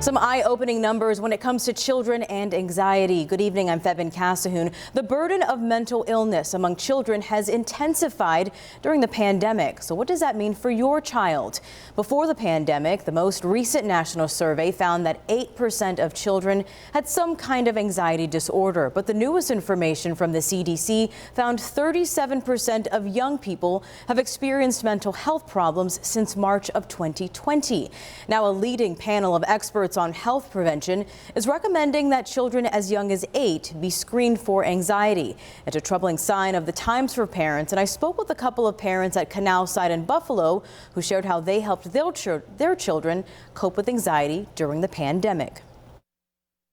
Some eye-opening numbers when it comes to children and anxiety. Good evening, I'm Febin Casahoon. The burden of mental illness among children has intensified during the pandemic. So what does that mean for your child? Before the pandemic, the most recent national survey found that 8% of children had some kind of anxiety disorder. But the newest information from the CDC found 37% of young people have experienced mental health problems since March of 2020. Now, a leading panel of experts on health prevention is recommending that children as young as 8 be screened for anxiety. It's a troubling sign of the times for parents, and I spoke with a couple of parents at Canal Side in Buffalo who shared how they helped their children cope with anxiety during the pandemic.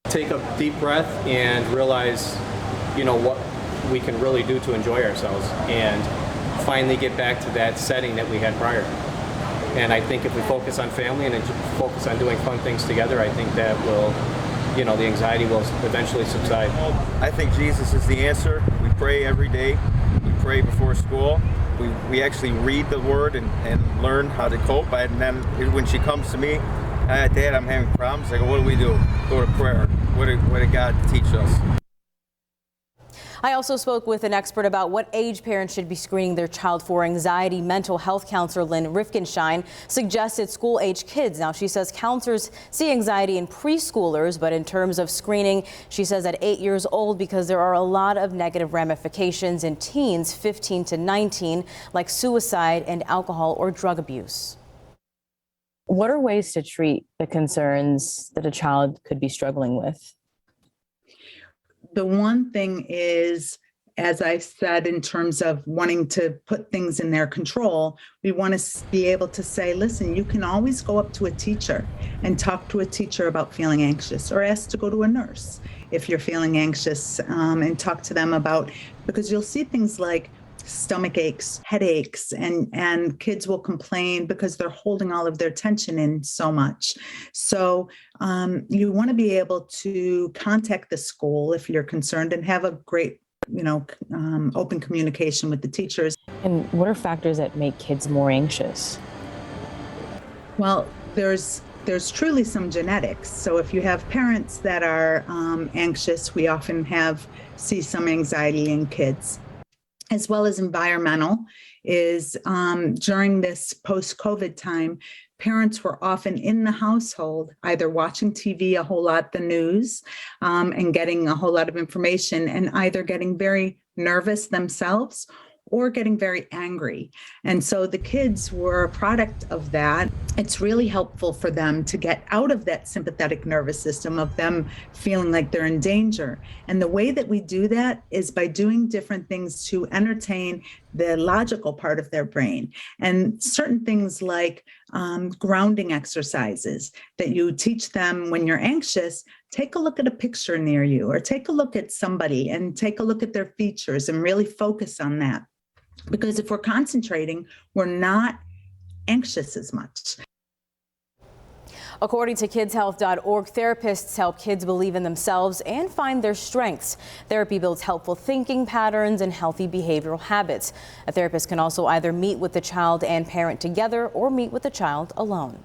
Take a deep breath and realize, what we can really do to enjoy ourselves and finally get back to that setting that we had prior. And I think if we focus on family and focus on doing fun things together, I think that will, the anxiety will eventually subside. I think Jesus is the answer. We pray every day. We pray before school. We actually read the word and learn how to cope. And then when she comes to me, Dad, I'm having problems, I go, what do we do? Go to prayer. What did God teach us? I also spoke with an expert about what age parents should be screening their child for anxiety. Mental health counselor Lynn Rifkenstein suggested school-age kids. Now, she says counselors see anxiety in preschoolers, but in terms of screening, she says at 8 years old, because there are a lot of negative ramifications in teens 15 to 19, like suicide and alcohol or drug abuse. What are ways to treat the concerns that a child could be struggling with? The one thing is, as I said, in terms of wanting to put things in their control, we want to be able to say, listen, you can always go up to a teacher and talk to a teacher about feeling anxious, or ask to go to a nurse if you're feeling anxious, and talk to them about, because you'll see things like stomach aches, headaches, and kids will complain because they're holding all of their tension in so much. So you want to be able to contact the school if you're concerned and have a great, open communication with the teachers. And what are factors that make kids more anxious? Well, there's truly some genetics. So if you have parents that are anxious, we often see some anxiety in kids. As well as environmental is during this post-COVID time, parents were often in the household, either watching TV a whole lot, the news, and getting a whole lot of information, and either getting very nervous themselves or getting very angry. And so the kids were a product of that. It's really helpful for them to get out of that sympathetic nervous system of them feeling like they're in danger. And the way that we do that is by doing different things to entertain the logical part of their brain. And certain things like grounding exercises that you teach them when you're anxious. Take a look at a picture near you, or take a look at somebody and take a look at their features and really focus on that. Because if we're concentrating, we're not anxious as much. According to kidshealth.org, therapists help kids believe in themselves and find their strengths. Therapy builds helpful thinking patterns and healthy behavioral habits. A therapist can also either meet with the child and parent together or meet with the child alone.